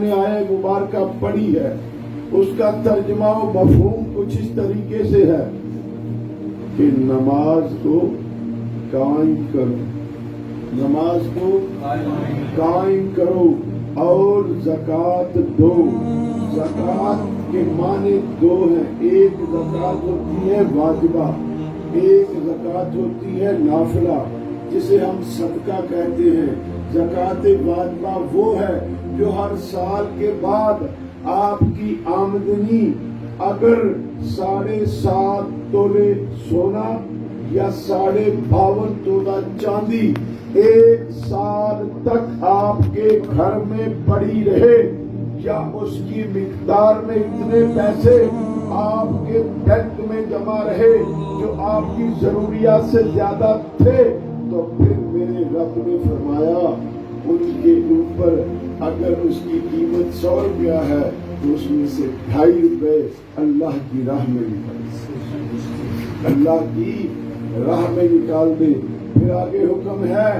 نے آئے مبارکہ پڑھی ہے اس کا ترجمہ و مفہوم کچھ اس طریقے سے ہے کہ نماز کو قائم کرو، نماز کو قائم کرو اور زکوٰۃ دو۔ زکوٰۃ کے معنی دو ہیں، ایک زکوٰۃ ہوتی ہے واجبہ، ایک زکوٰۃ ہوتی ہے نافلہ جسے ہم صدقہ کہتے ہیں۔ زکوٰۃ واجبہ وہ ہے جو ہر سال کے بعد آپ کی آمدنی اگر 7.5 تولے سونا یا 52.5 تولہ چاندی ایک سال تک آپ کے گھر میں پڑی رہے، یا اس کی مقدار میں اتنے پیسے آپ کے بینک میں جمع رہے جو آپ کی ضروریات سے زیادہ تھے، تو پھر میرے رب نے فرمایا ان کے اوپر اگر اس کی قیمت 100 روپیہ ہے تو اس میں سے 2.5 روپے اللہ کی راہ میں نکال دے، اللہ کی راہ میں نکال دے۔ پھر آگے حکم ہے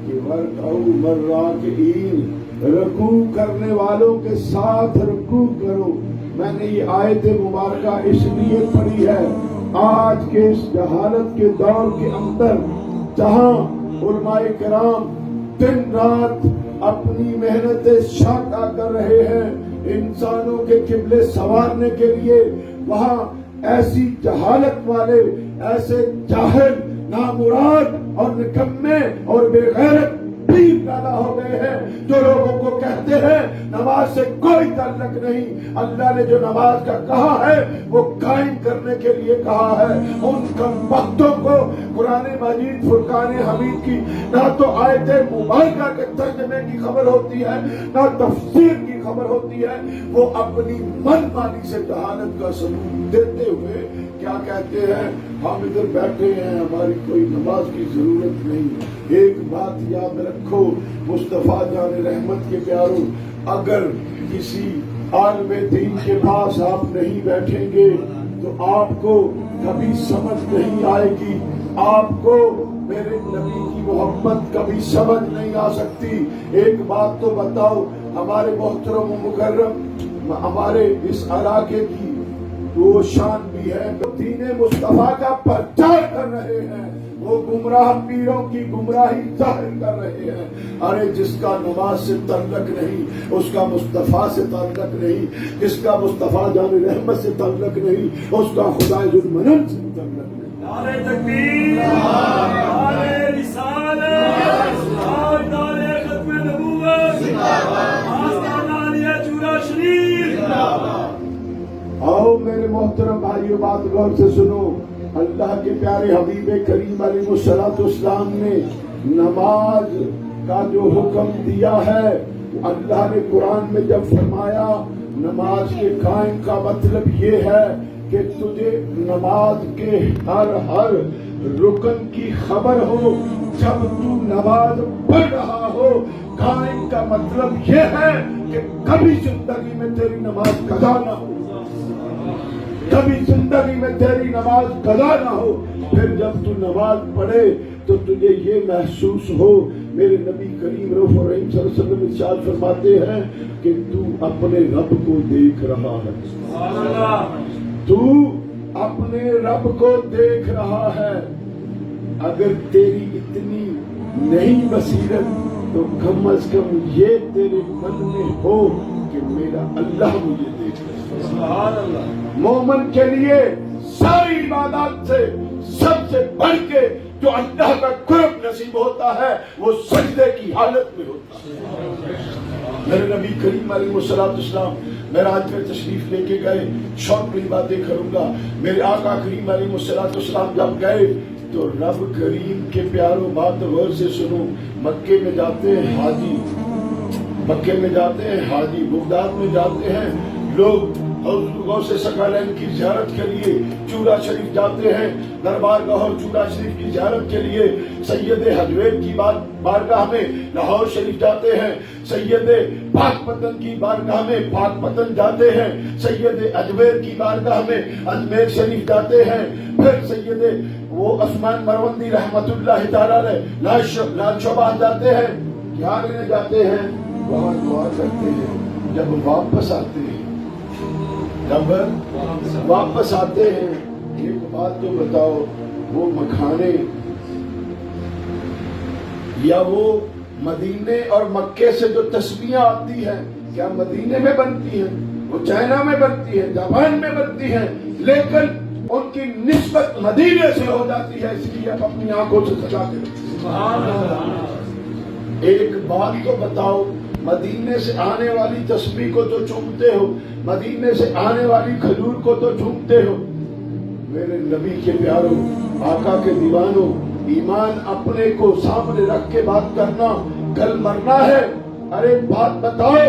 کہ وَرْكَعُوا مَرَّاكِعِينَ، رکوع کرنے والوں کے ساتھ رکوع کرو۔ میں نے یہ آیت مبارکہ اس لیے پڑھی ہے، آج کے اس جہالت کے دور کے اندر جہاں علماء کرام دن رات اپنی محنتیں شاقہ کر رہے ہیں انسانوں کے قبلے سنوارنے کے لیے، وہاں ایسی جہالت والے، ایسے جاہل، نامراد اور نکمے اور بے غیرت پیر پیدا ہو گئے ہیں جو لوگوں کو کہتے ہیں نماز سے کوئی تعلق نہیں۔ اللہ نے جو نماز کا کہا ہے وہ قائم کرنے کے لیے کہا ہے۔ ان کم بختوں کو قرآن مجید فرقان حمید کی نہ تو آیت مبارکہ کے ترجمے کی خبر ہوتی ہے نہ تفسیر کی خبر ہوتی ہے، وہ اپنی من مانی سے جہالت کا ثبوت دیتے ہوئے کیا کہتے ہیں، ہم ادھر بیٹھے ہیں، ہماری کوئی نماز کی ضرورت نہیں۔ ایک بات یاد رکھو مصطفیٰ جان رحمت کے پیاروں، اگر کسی عالم دین کے پاس آپ نہیں بیٹھیں گے تو آپ کو کبھی سمجھ نہیں آئے گی، آپ کو میرے نبی کی محبت کبھی سمجھ نہیں آ سکتی۔ ایک بات تو بتاؤ، ہمارے محترم و مکرم ہمارے اس علاقے کی وہ شان بھی ہے، دین مصطفیٰ کا پرچار کر رہے ہیں، وہ گمراہ پیروں کی گمراہی ظاہر کر رہے ہیں۔ ارے جس کا نماز سے تعلق نہیں، اس کا مصطفیٰ سے تعلق نہیں، جس کا مصطفیٰ جان رحمت سے تعلق نہیں، اس کا خدا ذوالمنن سے تعلق نہیں۔ نعرہ تکبیر، نعرہ رسالت، نعرہ ختم نبوت، آستانہ عالیہ چورا شریف۔ آؤ میرے محترم بھائیو، بات غور سے سنو۔ اللہ کے پیارے حبیب کریم علیہ الصلوۃ والسلام نے نماز کا جو حکم دیا ہے، اللہ نے قرآن میں جب فرمایا نماز کے قائم کا مطلب یہ ہے کہ تجھے نماز کے ہر رکن کی خبر ہو جب تو نماز پڑھ رہا ہو۔ قائم کا مطلب یہ ہے کہ کبھی زندگی میں تیری نماز قضا نہ ہو، کبھی زندگی میں تیری نماز قضا نہ ہو۔ پھر جب تو نماز پڑھے تو تجھے یہ محسوس ہو، میرے نبی کریم رؤوف الرحیم صلی اللہ علیہ وسلم ارشاد فرماتے ہیں کہ تو اپنے رب کو دیکھ رہا ہے، تو اپنے رب کو دیکھ رہا ہے۔ اگر تیری اتنی نہیں بصیرت تو کم از کم یہ تیرے من میں ہو کہ میرا اللہ مجھے دیکھ رہا ہے۔ سبحان اللہ۔ مومن کے لیے ساری عبادات سے سب سے بڑھ کے جو اللہ کا قرب نصیب ہوتا ہے وہ سجدے کی حالت میں ہوتا ہے۔ میرے نبی کریم علیہ الصلوۃ والسلام معراج میں تشریف لے کے گئے، شوق کی باتیں کروں گا۔ میرے آقا کریم علیہ الصلوۃ والسلام جب گئے تو رب کریم کے پیاروں بات غور سے سنو، مکے میں جاتے ہیں حاجی، مکے میں جاتے ہیں حاجی، بغداد میں جاتے ہیں لوگ حضرت غوث ثقلین کی زیارت کے لیے، چورا شریف جاتے ہیں دربار گاہ چورا شریف کی زیارت کے لیے، سید حجویت کی بارگاہ میں لاہور شریف جاتے ہیں، سید پاک پتن کی بارگاہ میں پاک پتن جاتے ہیں، سید اجمیر کی بارگاہ میں اجمیر شریف جاتے ہیں، پھر سید وہ عثمان مروندی رحمت اللہ تعالی علیہ لال شعبہ جاتے ہیں، کیا لینے جاتے ہیں، وہاں دعا کرتے ہیں جب واپس آتے ہیں ایک بات تو بتاؤ، وہ مکھانے یا وہ مدینے اور مکے سے جو تسبیحیں آتی ہیں، کیا مدینے میں بنتی ہیں؟ وہ چائنا میں بنتی ہیں، جاپان میں بنتی ہیں، لیکن ان کی نسبت مدینے سے ہو جاتی ہے، اس لیے آپ اپنی آنکھوں سے سجا کے ایک بات تو بتاؤ، مدینے سے آنے والی تسبیح کو تو چومتے ہو، مدینے سے آنے والی کھجور کو تو چومتے ہو۔ میرے نبی کے پیاروں، آقا کے دیوانوں، ایمان اپنے کو سامنے رکھ کے بات کرنا، کل مرنا ہے۔ ارے بات بتاؤ،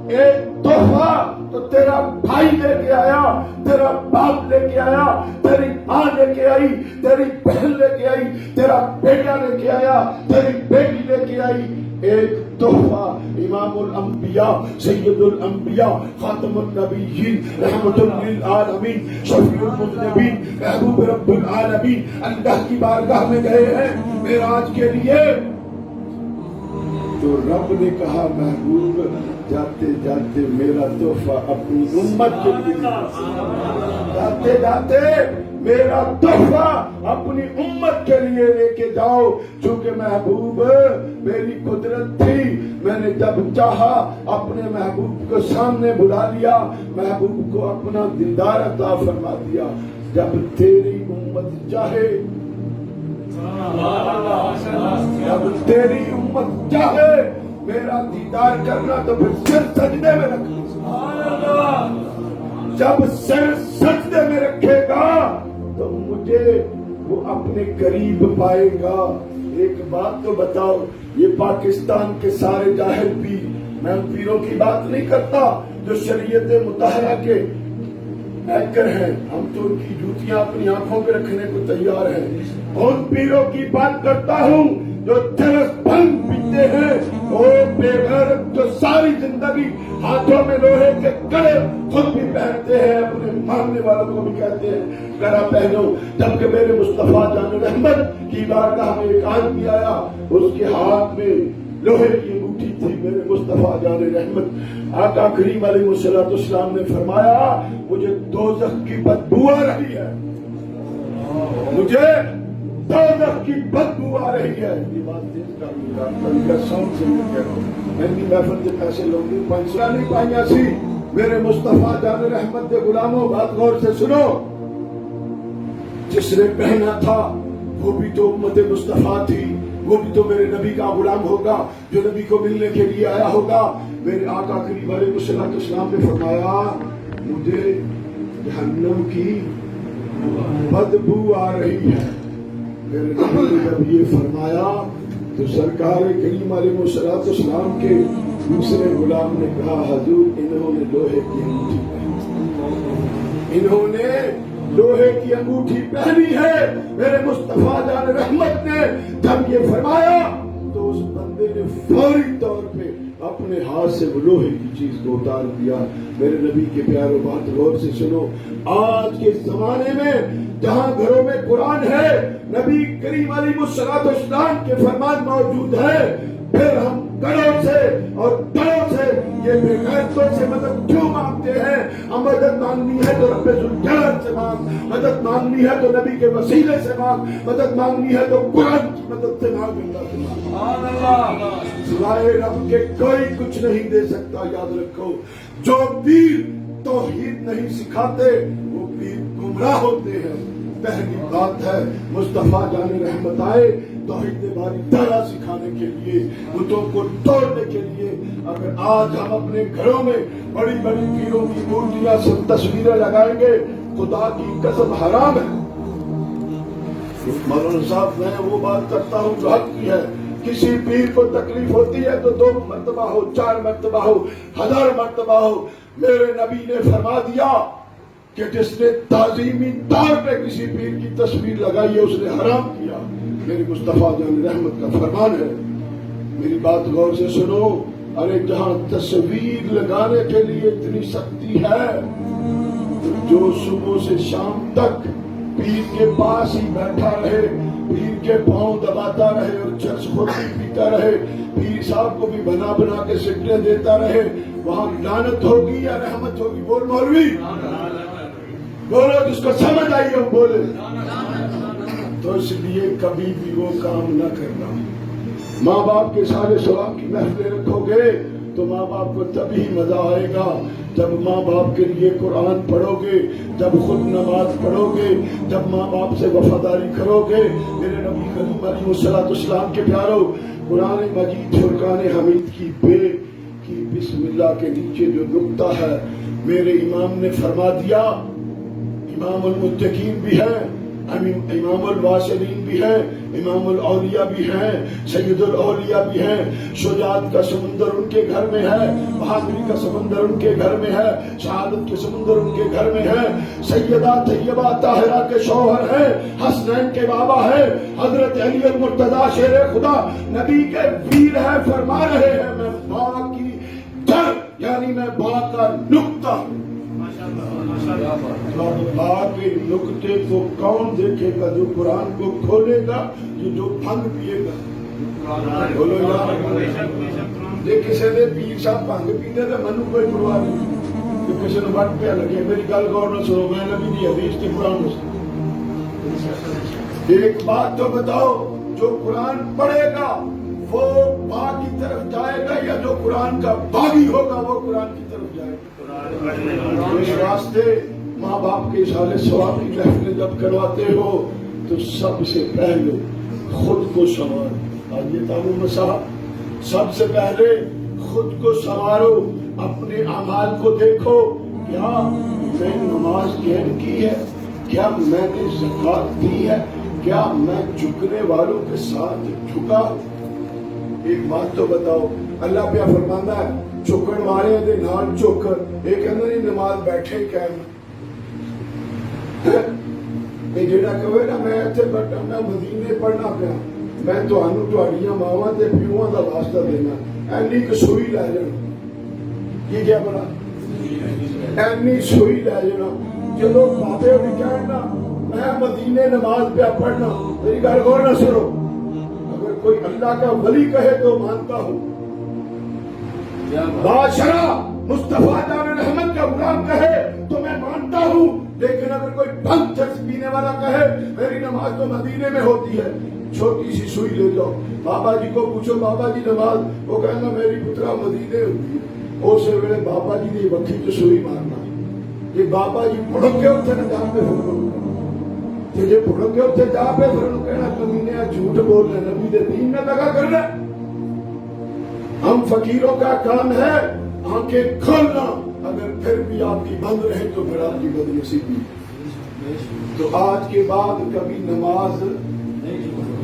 ایک تحفہ تو تیرا بھائی لے کے آیا، تیرا باپ لے کے آیا، تیری ماں لے کے آئی، تیری بہن لے کے آئی، تیرا بیٹا لے کے آیا، تیری بیٹی لے کے آئی۔ ایک تحفہ امام الانبیاء، سید الانبیاء، خاتم النبیین، رحمت للعالمین، شفیع المذنبین، محبوب رب العالمین اللہ کی بارگاہ میں گئے ہیں معراج کے لیے، تو رب نے کہا محبوب جاتے جاتے میرا تحفہ اپنی امت کے لیے، جاتے جاتے میرا تحفہ اپنی امت کے لیے لے کے جاؤ، چونکہ محبوب میری قدرت تھی، میں نے جب چاہا اپنے محبوب کو سامنے بلا لیا، محبوب کو اپنا دیدار عطا فرما دیا۔ جب تیری امت چاہے، جب تیری امت چاہے میرا دیدار کرنا، تو پھر سر سجدے میں رکھ لو۔ جب سر سجدے میں رکھے گا تو مجھے وہ اپنے قریب پائے گا۔ ایک بات تو بتاؤ، یہ پاکستان کے سارے جاہل پیر، میں ان پیروں کی بات نہیں کرتا جو شریعت مطہرہ کے اینکر ہیں، ہم تو ان کی جوتیاں اپنی آنکھوں پہ رکھنے کو تیار ہیں، ان پیروں کی بات کرتا ہوں جو چرس بھنگ پیتے ہیں، وہ بے غیرت جو ساری زندگی ہاتھوں میں لوہے کے کڑے خود بھی پہنتے ہیں، اپنے ماننے والوں کو بھی کہتے ہیں کڑا پہنو۔ جبکہ میرے مصطفیٰ جان رحمت کی بارگاہ میں ایک آدمی آیا، اس کے ہاتھ میں لوہے کی انگوٹھی تھی، میرے مصطفیٰ جان رحمت آقا کریم علیہ السلام نے فرمایا مجھے دوزخ کی بدبو آ رہی ہے، مجھے دوزخ کی بدبو آ رہی ہے۔ یہ بات تیز کا ساؤنڈ سے کہہ رہا ہوں، میں ان کی محفل کے پیسے لوں گی، پنسلا نہیں پائیاں سی میرے مصطفیٰ جان رحمت کے غلاموں، بات غور سے سنو۔ جس نے پہنا تھا وہ بھی تو امت مصطفیٰ تھی، وہ بھی تو میرے نبی کا غلام ہوگا جو نبی کو ملنے کے لیے آیا ہوگا۔ میرے آقا کریم علیہ السلام نے فرمایا مجھے جہنم کی بدبو آ رہی ہے۔ میرے نبی نے جب یہ فرمایا تو سرکار کریم علیہ السلام کے دوسرے غلام نے کہا حضور انہوں نے لوہے کی انگوٹھی پہنی، انہوں نے لوہے کی انگوٹھی پہنی ہے۔ میرے مصطفیٰ جان رحمت نے جب یہ فرمایا تو اس بندے نے فوری طور پہ اپنے ہاتھ سے وہ لوہے کی چیز کو اتار دیا۔ میرے نبی کے پیاروں، بات غور سے سنو، آج کے زمانے میں جہاں گھروں میں قرآن ہے، نبی کریم علیہ السلام کے فرمان موجود ہے، پھر ہم کڑوں سے اور ڈروں سے یہ بے غیرتوں سے مدد کیوں مانگتے ہیں؟ ہم مدد مانگنی ہے تو رب ذوالجلال سے مانگ، مدد مانگنی ہے تو نبی کے وسیلے سے مانگ، مدد مانگنی ہے تو قرآن کی مدد سے مانگ، اللہ سے مانگ۔ سوائے رب کے کوئی کچھ نہیں دے سکتا۔ یاد رکھو، جو پیر توحید نہیں سکھاتے وہ پیر گمراہ ہوتے ہیں۔ پہلی بات ہے مصطفیٰ جان رحمت آئے توحید باری تعالیٰ سکھانے کے لیے، بتوں کو توڑنے کے لیے۔ اگر آج ہم اپنے گھروں میں بڑی بڑی پیروں کی مورتیاں سب تصویریں لگائیں گے، خدا کی قسم حرام ہے۔ مولانا صاحب میں وہ بات کرتا ہوں جو حق کی ہے، کسی پیر کو تکلیف ہوتی ہے تو 2 مرتبہ ہو، 4 مرتبہ ہو، 1000 مرتبہ ہو، میرے نبی نے فرما دیا کہ جس نے تعظیمی طور پہ کسی پیر کی تصویر لگائی ہے اس نے حرام کیا۔ میرے مصطفیٰ جان رحمت کا فرمان ہے، میری بات غور سے سنو۔ ارے جہاں تصویر لگانے کے لیے اتنی سختی ہے تو جو صبح سے شام تک پیر کے پاس ہی بیٹھا رہے، پیر کے پاؤں دباتا رہے اور چرس خود بھی پیتا رہے، پیر صاحب کو بھی بنا بنا کے سگنیں دیتا رہے، وہاں لعنت ہوگی یا رحمت ہوگی؟ بول مولوی، بولو جس کو سمجھ آئی ہو بولے۔ تو اس لیے کبھی بھی وہ کام نہ کرنا۔ ماں باپ کے سارے ثواب کی محفلیں رکھو گے تو ماں باپ کو تبھی مزہ آئے گا جب ماں باپ کے لیے قرآن پڑھو گے، جب خود نماز پڑھو گے، جب ماں باپ سے وفاداری کرو گے۔ میرے نبی کریم علیہ الصلوۃ والسلام کے پیارو، قرآن مجید فرقان حمید کی بے کی بسم اللہ کے نیچے جو نقطہ ہے، میرے امام نے فرما دیا، امام المتقین بھی ہے، امام الواسلین بھی ہے، امام الاولیاء بھی ہیں، سید الاولیاء بھی ہیں۔ شجاعت کا سمندر ان کے گھر میں ہے، بہادری کا سمندر ان کے گھر میں ہے، شہادت کے سمندر ان کے گھر میں ہے۔ سیدہ طیبہ طاہرہ کے شوہر ہیں، حسنین کے بابا ہیں، حضرت علی المرتضیٰ شیر خدا نبی کے ویر ہیں، فرما رہے ہیں میں با کی جڑ یعنی میں با کا نقطہ۔ با کے نقطے کو کون دیکھے گا؟ جو قرآن کو کھولے گا، جو بھنگ پیے گا۔ بولو یار، جی کسی نے پیر صاحب بھنگ پیتے تو منو کوئی پرواہ نہیں، جو کسی نے وٹ پہ لگے۔ میری گل غور نہ سنو، میں نبی دی حدیث کے قرآن میں ایک بات تو بتاؤ، جو قرآن پڑھے گا وہ با کی طرف جائے گا یا جو قرآن کا باغی ہوگا وہ قرآن کی طرف جائے گا؟ اس واسطے ماں باپ کے سارے ثواب کی محفلیں جب کرواتے ہو تو سب سے پہلے خود کو سنوارو۔ آج یہ تعلیم مسا، سب سے پہلے خود کو سنوارو، اپنے اعمال کو دیکھو، کیا میں نماز قائم کی ہے؟ کیا میں نے زکوٰۃ دی ہے؟ کیا میں جھکنے والوں کے ساتھ جھکا؟ ایک بات تو بتاؤ، اللہ پہ فرمانا ہے چکن والے دے نال چوکر، ایک اندر ہی نماز بیٹھے قائم۔ یہ جڑا کہے نا میں ایتھے بیٹھا، میں مدینے پڑھنا پیا، میں تانوں تہاڈیاں ماواں تے پیواں دا واسطہ دینا، اینی کہ سوئی لے جانا۔ کی کیا بنا؟ اینی سوئی لے جانا۔ چلو بابے ہوئی کہنا میں مدینے نماز پہ پڑھنا، میری گل غور نہ سنو، اگر کوئی اللہ کا ولی کہے تو مانتا ہوں، بادشاہ مصطفیٰ جان رحمت کا غلام کہے تو میں مانتا ہوں، لیکن اگر کوئی بھنگ چرس پینے والا کہے میری نماز تو مدینے میں ہوتی ہے، چھوٹی سی سوئی لے جاؤ، بابا جی کو پوچھو بابا جی نماز، وہ کہنا میری پترا مدینے ہوتی ہے، اسے ویلے بابا جی دی وکھی تو سوئی مارنا، یہ بابا جی پڑھو کے اتنے نہ جان پہ فرمو، جی پڑھو کے اتنے جا پہ فرمو، کہنا کمینے جھوٹ بولنے، نبی دے دین نہ لگا کرنا۔ ہم فقیروں کا کام ہے آنکھیں کھولنا، اگر پھر بھی آپ کی بند رہے تو پھر آپ کی بد نصیبی۔ تو آج کے بعد کبھی نماز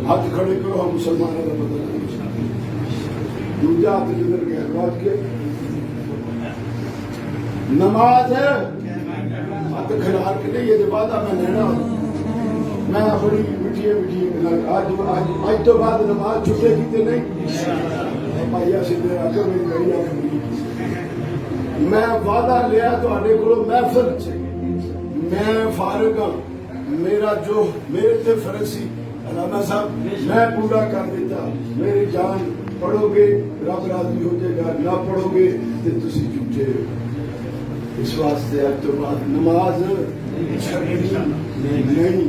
ہاتھ کھڑے کرو، ہم مسلمانوں کا بدل نہیں، دوجا ہاتھ جدھر گیا بات کے نماز ہے ہاتھ کھڑا کے نہیں، یہ وعدہ میں لینا، میں بڑی مٹھیے آج تو بعد نماز چھٹے کی نہیں، میں وعدہ لیا تھوڑے کو محفل سے، میں فارغ ہوں، میرا جو میرے تے فرض سی علامہ صاحب میں پورا کر دیتا، میری جان پڑھو گے رب راضی ہو جائے گا، نہ پڑھو گے تو تسی جھوٹے ہو۔ اس واسطے اب تو بعد نماز نہیں،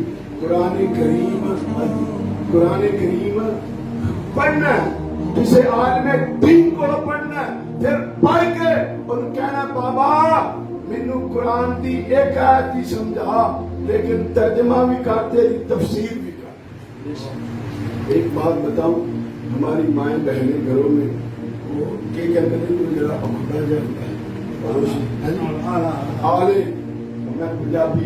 قرآن کریم پڑھنا، جسے عالم دین کو پڑھنا، پھر پڑھ کے اور کہنا بابا مینو قرآن دی ایک آیت ہی سمجھا، لیکن ترجمہ بھی کر، تیری تفسیر بھی کر۔ ایک بات بتاؤں، ہماری مائیں بہنیں گھروں میں وہ کیا کہتے ہیں ذرا اکھڑا جاتا ہے آلے، میں پنجابی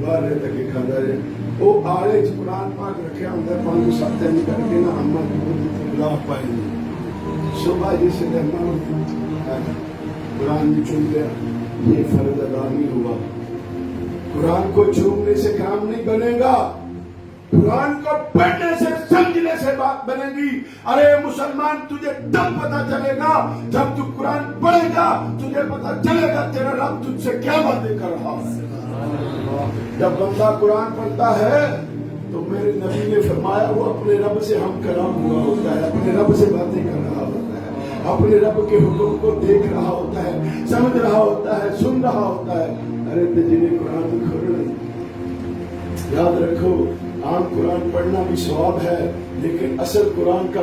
باہر رہتا کہ کھانا رہے، وہ آلے قرآن پاک رکھے اندر 5-7 دن کر کے نا اما گلاف پائیں گے، صبح جسے قرآن بھی چوم لیا، یہ فرض ادا نہیں ہوا۔ قرآن کو چومنے سے کام نہیں بنے گا، قرآن کو پڑھنے سے سمجھنے سے بات بنے گی۔ ارے مسلمان تجھے تب پتا چلے گا جب تو قرآن پڑھے گا، تجھے پتا چلے گا تیرا رب تجھ سے کیا باتیں کر رہا ہے۔ جب بندہ قرآن پڑھتا ہے تو میرے نبی نے فرمایا وہ اپنے رب سے ہم کلام ہوا ہوتا ہے، اپنے رب سے باتیں کر رہا ہوتا ہے۔ اپنے رب کے حکم کو دیکھ رہا ہوتا ہے، سمجھ رہا ہوتا ہے، سن رہا ہوتا ہے. ارے تو جنہیں قرآن کھولنا یاد رکھو، عام قرآن پڑھنا بھی ثواب ہے، لیکن اصل قرآن کا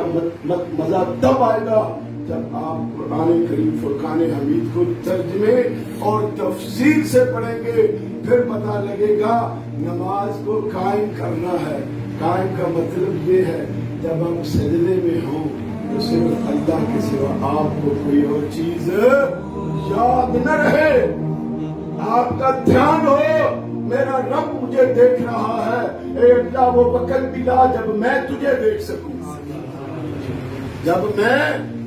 مزہ تب آئے گا جب آپ قرآن کریم فرقان حمید کو ترجمے اور تفسیر سے پڑھیں گے. پھر پتہ لگے گا نماز کو قائم کرنا ہے. قائم کا مطلب یہ ہے جب ہم سجدے میں ہوں تو صرف اللہ کے سوا آپ کو کوئی اور چیز یاد نہ رہے، آپ کا دھیان ہو میرا رب مجھے دیکھ رہا ہے. اے اللہ وہ وقت بھی لا جب میں تجھے دیکھ سکوں، جب میں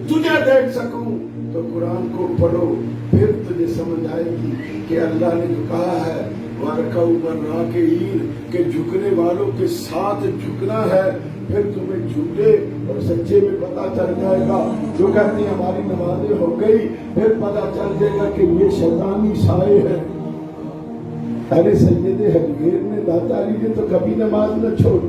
تجھے دیکھ سکوں. تو قرآن کو پڑھو، پھر تجھے سمجھ آئے گی کہ اللہ نے جو کہا ہے وَرَكَعُوا مَعَ کہ جھکنے والوں کے ساتھ جھکنا ہے. پھر تمہیں جھوٹے اور سچے میں پتا چل جائے گا. جو کہتے ہیں ہماری نمازیں ہو گئی، پھر پتا چل جائے گا کہ یہ شیطانی سائے ہیں. ارے سید ہرگیر نے، داتا علی نے تو کبھی نماز نہ چھوڑی،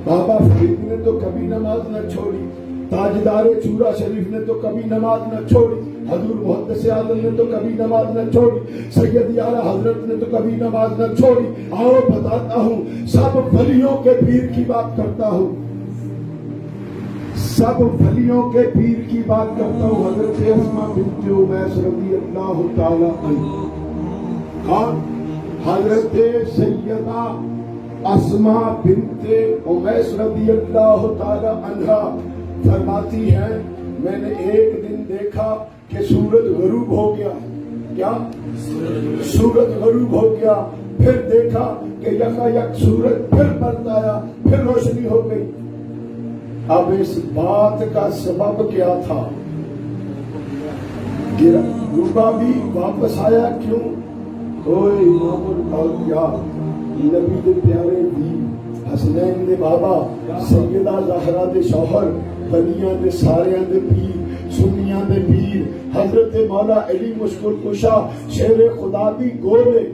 بابا فرید نے تو کبھی نماز نہ چھوڑی، تاجدار چورا شریف نے تو کبھی نماز نہ چھوڑی، حضور محدث اعظم نے تو کبھی نماز نہ چھوڑی، سید اعلیٰ حضرت نے تو کبھی نماز نہ چھوڑی. آؤ بتاتا ہوں، سب ولیوں کے پیر کی بات کرتا ہوں، سب ولیوں کے پیر کی بات کرتا ہوں. حضرت اسماء بنت امیس رضی اللہ تعالی عنہ، اور حضرت سیدہ اسماء بنت امیس رضی اللہ تعالی عنہ فرماتی ہیں میں نے ایک دن دیکھا کہ سورج غروب ہو گیا. کیا؟ سورج غروب ہو گیا. پھر دیکھا کہ یکایک سورج پھر برت آیا، پھر روشنی ہو گئی. اب اس بات کا سبب کیا تھا؟ ڈوبا بھی واپس آیا کیوں؟ اوے امام الاولیاء نبی دے پیارے بھی حسنین دے بابا، سیدہ زہرا دے شوہر، بنیاں دے ساریاں دے پیر، سنیاں دے پیر، حضرت مولا علی مشکل کشا شیر خدا دی گولے،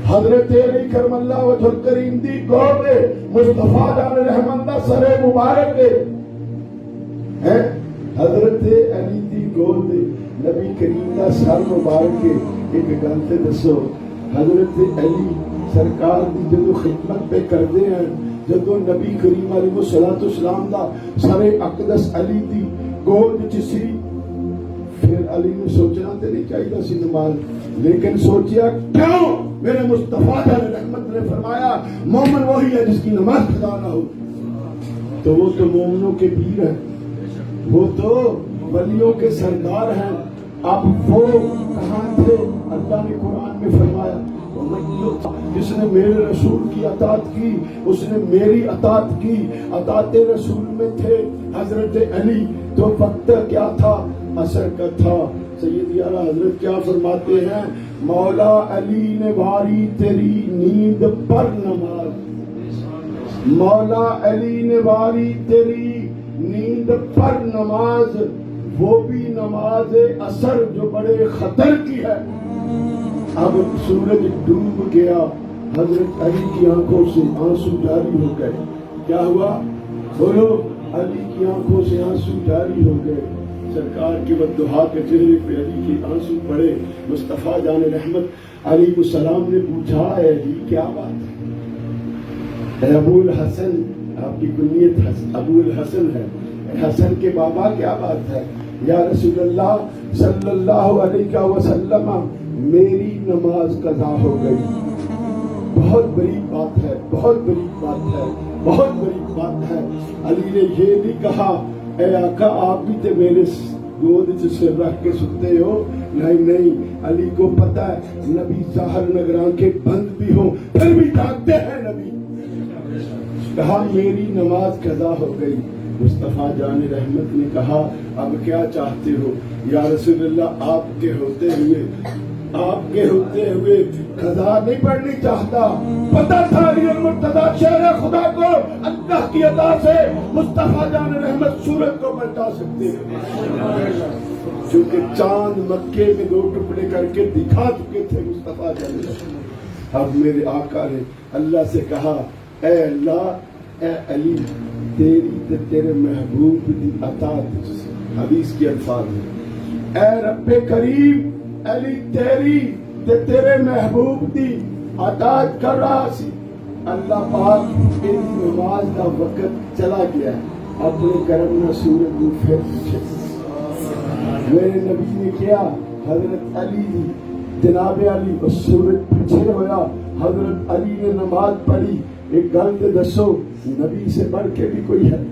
حضرت علی کرم اللہ وجہ الکریم دی گولے، مصطفیٰ جان رحمت دا سر مبارک ہے، حضرت علی دی گولے، نبی کریم دا سر مبارک ہے. ایک گلتے دسو، حضرت علی سرکار دی جدو خدمت پہ کردے ہیں، جدو نبی کریم علیہ السلام دا سر اقدس علی دی گود چسی، پھر علی نے سوچنا تے نہیں چاہیے سی نماز، لیکن سوچیا کیوں؟ میرے مصطفیٰ جان رحمت نے فرمایا مومن وہی ہے جس کی نماز قضا نہ ہو. تو وہ تو مومنوں کے پیر ہیں، وہ تو ولیوں کے سردار ہیں. اب وہ کہاں تھے؟ اللہ نے قرآن میں فرمایا جس نے میرے رسول کی اطاعت کی اس نے میری اطاعت کی. اطاعت رسول میں تھے حضرت علی. تو وقت کیا تھا؟ عصر کا تھا. سید اعلیٰ حضرت کیا فرماتے ہیں؟ مولا علی نے واری تیری نیند پر نماز، مولا علی نے واری تیری نیند پر نماز، وہ بھی نماز عصر جو بڑے خطر کی ہے. اب سورج ڈوب گیا، حضرت علی کی آنکھوں سے آنسو جاری ہو گئے. کیا ہوا؟ بولو. علی کی آنکھوں سے آنسو جاری ہو گئے. سرکار کے والضحیٰ کے چہرے پہ علی کے آنسو پڑے. مصطفیٰ جان رحمت علیہ السلام نے پوچھا اے علی کیا بات ہے؟ اے ابو الحسن، آپ کی کنیت ابو الحسن ہے، حسن کے بابا کیا بات ہے؟ یا رسول اللہ صلی اللہ علیہ وسلم میری نماز قضا ہو گئی. بہت بڑی بات ہے، بہت بڑی بات ہے، بہت بڑی بات ہے. علی نے یہ نہیں کہا اے آقا آپ بھی تے میرے گود سے رکھ کے سنتے ہو. نہیں نہیں، علی کو پتا ہے نبی ظاہر نگران کے بند بھی ہوں پھر بھی جاگتے ہیں. نبی کہا میری نماز قضا ہو گئی. مصطفیٰ جان رحمت نے کہا اب کیا چاہتے ہو؟ یا رسول اللہ آپ کے ہوتے ہوئے قضا نہیں پڑھنی چاہتا. پتہ تھا علی المرتضیٰ شیر خدا کو اللہ کی عطا سے مصطفیٰ جان رحمت سورج کو بچا سکتے ہیں، چونکہ چاند مکے میں 2 ٹکڑے کر کے دکھا چکے تھے مصطفیٰ جان رحمت. اب میرے آقا نے اللہ سے کہا اے اللہ، اے علی تیری تے تیرے محبوب دی اطاعت حدیث کے الفاظ ہیں. اے رب کریم علی تیری تے تیرے محبوب دی اطاعت کر رہا سی. اللہ پاک ان نماز دا وقت چلا گیا ہے اپنے کرم نہ سورج کو پھر پیچھے. میرے نبی نے کیا حضرت علی جناب علی بس سورج پیچھے ہویا حضرت علی نے نماز پڑھی. ایک گل تے دسو نبی سے بڑھ کے بھی کوئی ہے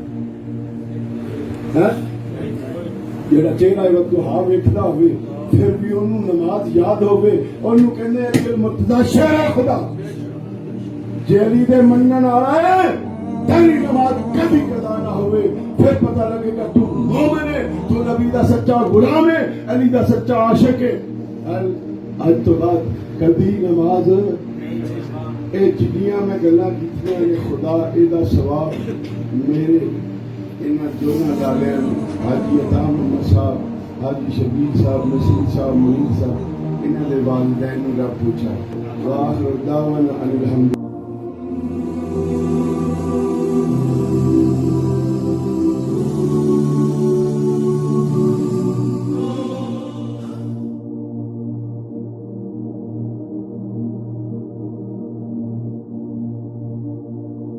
جڑا چہرہ وضحا ویکھدا ہوئے پھر بھی انہوں نماز یاد ہوئے انہوں کہنے ہیں کہ مرتضی شہر خدا جے علی دے منن والا ہے تیری نماز کبھی قضا نہ ہوئے. پھر پتہ لگے گا تو مومن ہے تو نبی دا سچا غلام ہے علی دا سچا عاشق ہے. اج تو بعد کبھی نماز اے جنیاں میں گلاں کیتیاں یہ خدا اے دا ثواب میرے انہاں دونوں ڈالے حاجی عطا محمد صاحب حاجی شبیر صاحب نصیر صاحب معین صاحب انہاں دے والدین نوں رب پوچھا. واخر دعوانا ان الحمد